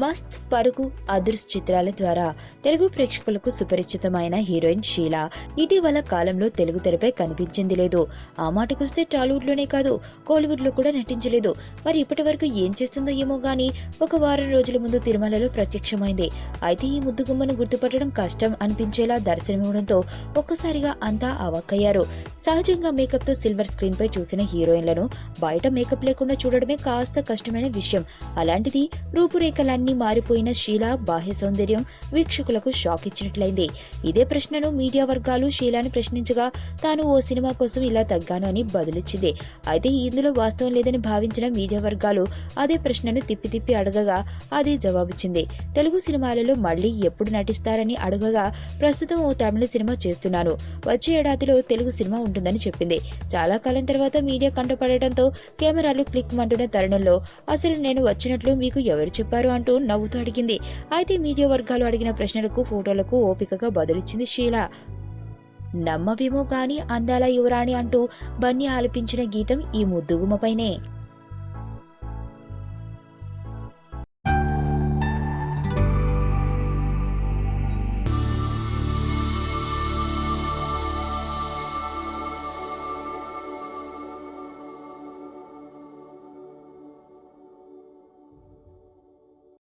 మస్త్, పరుగు, అదుర్స్ చిత్రాల ద్వారా తెలుగు ప్రేక్షకులకు సుపరిచితమైన హీరోయిన్ షీలా ఇటీవల కాలంలో తెలుగు తెరపై కనిపించింది లేదు. ఆ మాటకొస్తే టాలీవుడ్ లోనే కాదు, కోలీవుడ్ లో కూడా నటించలేదు. మరి ఇప్పటి వరకు ఏం చేస్తుందో ఏమో గానీ ఒక వారం రోజుల ముందు తిరుమలలో ప్రత్యక్షమైంది. అయితే ఈ ముద్దుగుమ్మను గుర్తుపట్టడం కష్టం అనిపించేలా దర్శనమివ్వడంతో ఒక్కసారిగా అంతా అవాక్కయ్యారు. సహజంగా మేకప్ తో సిల్వర్ స్క్రీన్ పై చూసిన హీరోయిన్లను బయట మేకప్ లేకుండా చూడడమే కాస్త కష్టమైన విషయం. అలాంటిది రూపురేఖలన్నీ మారిపోయిన షీలా బాహ్య సౌందర్యం వీక్షకులకు షాక్ ఇచ్చినట్లయింది. ఇదే ప్రశ్నను మీడియా వర్గాలు షీలాని ప్రశ్నించగా తాను ఓ సినిమా కోసం ఇలా తగ్గాను అని బదులిచ్చింది. అయితే ఇందులో వాస్తవం లేదని భావించిన మీడియా వర్గాలు అదే ప్రశ్నను తిప్పి తిప్పి అడగగా అదే జవాబిచ్చింది. తెలుగు సినిమాలలో మళ్లీ ఎప్పుడు నటిస్తారని అడగగా ప్రస్తుతం ఓ తమిళ సినిమా చేస్తున్నాను, వచ్చే ఏడాదిలో తెలుగు సినిమా ఉంటుందని చెప్పింది. చాలా కాలం తర్వాత మీడియా కంటపడటంతో కెమెరాలు క్లిక్ మంటున్న తరుణంలో అసలు నేను వచ్చినట్లు మీకు ఎవరు చెప్పారు అంటూ నవ్వుతూ అడిగింది. అయితే మీడియా వర్గాలు అడిగిన ప్రశ్నలకు ఫోటోలకు ఓపికగా బదులిచ్చింది షీలా. నమ్మవేమో గాని అందాల యువరాణి అంటూ బన్నీ ఆలపించిన గీతం ఈ ముద్దుగుమ్మపైనే.